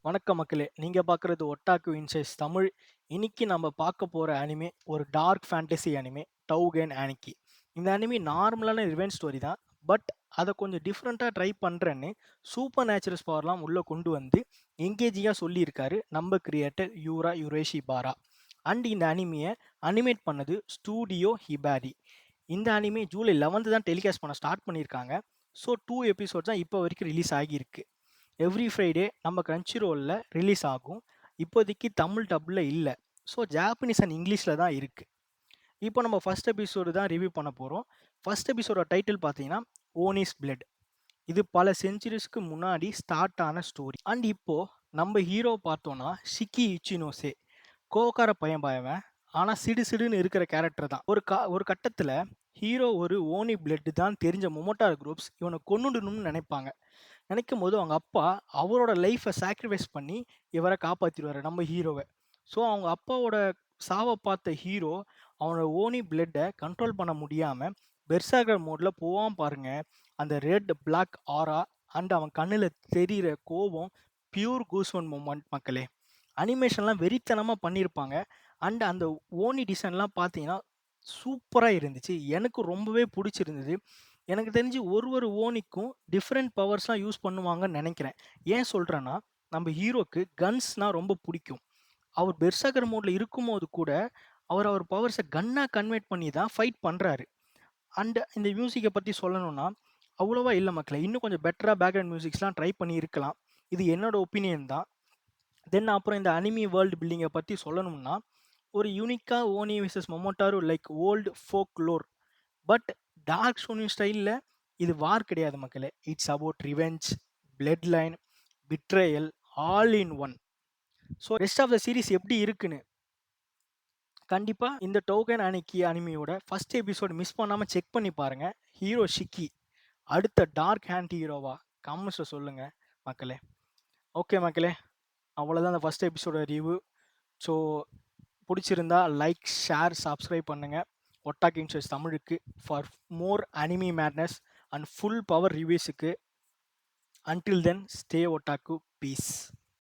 வணக்கம் மக்களே! நீங்க பார்க்குறது ஒட்டாக்கு இன்சைட்ஸ் தமிழ். இன்னைக்கு நம்ம பார்க்க போற அனிமே ஒரு டார்க் ஃபேண்டஸி அனிமே டவுகன் ஆனிக்கி. இந்த அனிமி நார்மலான ரிவெஞ்ச் ஸ்டோரி தான். பட் அத கொஞ்சம் டிஃப்ரெண்ட்டா ட்ரை பண்றேன்னு சூப்பர் நேச்சுரல்ஸ் பவர்லாம் உள்ள கொண்டு வந்து எங்கேஜிங்கா சொல்லியிருக்காரு நம்ம கிரியேட்டர் யூரா யுரேஷி பாரா. அண்ட் இந்த அனிமிய அனிமேட் பண்ணது ஸ்டூடியோ ஹிபாரி. இந்த அனிமே ஜூலை 11 தான் டெலிகாஸ்ட் பண்ண ஸ்டார்ட் பண்ணியிருக்காங்க. ஸோ 2 எபிசோட்ஸ் தான் இப்போ வரைக்கும் ரிலீஸ் ஆகியிருக்கு. எவ்ரி ஃப்ரைடே நம்ம கிரன்ச்சி ரோலில் ரிலீஸ் ஆகும். இப்போதைக்கு தமிழ் டப்பில் இல்லை. ஸோ ஜாப்பனீஸ் அண்ட் இங்கிலீஷில் தான் இருக்குது. இப்போ நம்ம ஃபர்ஸ்ட் எபிசோடு தான் ரிவ்யூ பண்ண போகிறோம். ஃபர்ஸ்ட் எபிசோட டைட்டில் பார்த்தீங்கன்னா ஓனிஸ் பிளட். இது பல செஞ்சுரிஸ்க்கு முன்னாடி ஸ்டார்ட் ஆன ஸ்டோரி. அண்ட் இப்போ நம்ம ஹீரோ பார்த்தோன்னா ஷிக்கி இச்சினோசே. கோவக்கார பையன் பயவன், ஆனால் சிடு சிடுன்னு இருக்கிற கேரக்டர் தான். ஒரு கட்டத்தில் ஹீரோ ஒரு ஓனி பிளட் தான் தெரிஞ்ச மொமோட்டார் குரூப்ஸ் இவனை கொன்னுடணும்னு நினைப்பாங்க. நினைக்கும் போது அவங்க அப்பா அவரோட லைஃப்பை சாக்ரிஃபைஸ் பண்ணி இவரை காப்பாற்றிடுவார் நம்ம ஹீரோவை. ஸோ அவங்க அப்பாவோட சாவை பார்த்த ஹீரோ அவனோட ஓனி பிளட்டை கண்ட்ரோல் பண்ண முடியாமல் பெர்சாகர் மோடில் போவான் பாருங்க. அந்த ரெட் பிளாக் ஆரா அண்ட் அவன் கண்ணில் தெரிகிற கோபம் பியூர் கூஸ்வன் மூமெண்ட் மக்களே. அனிமேஷன்லாம் வெறித்தனமாக பண்ணியிருப்பாங்க. அண்ட் அந்த ஓனி டிசைன்லாம் பார்த்தீங்கன்னா சூப்பராக இருந்துச்சு. எனக்கு ரொம்பவே பிடிச்சிருந்தது. எனக்கு தெரிஞ்சு ஒரு ஓனிக்கும் டிஃப்ரெண்ட் பவர்ஸ்லாம் யூஸ் பண்ணுவாங்கன்னு நினைக்கிறேன். ஏன் சொல்கிறேன்னா, நம்ம ஹீரோக்கு கன்ஸ்னால் ரொம்ப பிடிக்கும். அவர் பெர்சர்கர் மோடில் இருக்கும்போது கூட அவர் பவர்ஸை கன்னாக கன்வெர்ட் பண்ணி தான் ஃபைட் பண்ணுறாரு. அண்ட் இந்த மியூசிக்கை பற்றி சொல்லணும்னா அவ்வளோவா இல்லை மக்களே. இன்னும் கொஞ்சம் பெட்டராக பேக்ரவுண்ட் மியூசிக்ஸ்லாம் ட்ரை பண்ணி இருக்கலாம். இது என்னோட ஒப்பீனியன் தான். தென் அப்புறம் இந்த அனிமி வேர்ல்டு பில்டிங்கை பற்றி சொல்லணும்னா, ஒரு யூனிக்காக oni versus Momotaro like old folklore. But dark shonen ஸ்டைலில் இது வார் கிடையாது மக்களே. It's about revenge, bloodline, betrayal, all in one. So rest of the series எப்படி இருக்குன்னு கண்டிப்பாக இந்த டோகன் அனிக்கி அனிமியோட ஃபர்ஸ்ட் எபிசோடு மிஸ் பண்ணாமல் செக் பண்ணி பாருங்கள். ஹீரோ ஷிக்கி அடுத்த டார்க் ஹேண்ட் ஹீரோவா கமெண்ட்ஸில் சொல்லுங்கள் மக்களே. ஓகே மக்களே, அவ்வளோதான் அந்த ஃபர்ஸ்ட் எபிசோட ரிவ்யூ. ஸோ பிடிச்சிருந்தா லைக், ஷேர், சப்ஸ்கிரைப் பண்ணுங்கள் ஒட்டாக் இன்சைட்ஸ் தமிழுக்கு for more anime madness and full power ரிவ்யூஸுக்கு. Until then stay otaku, piece.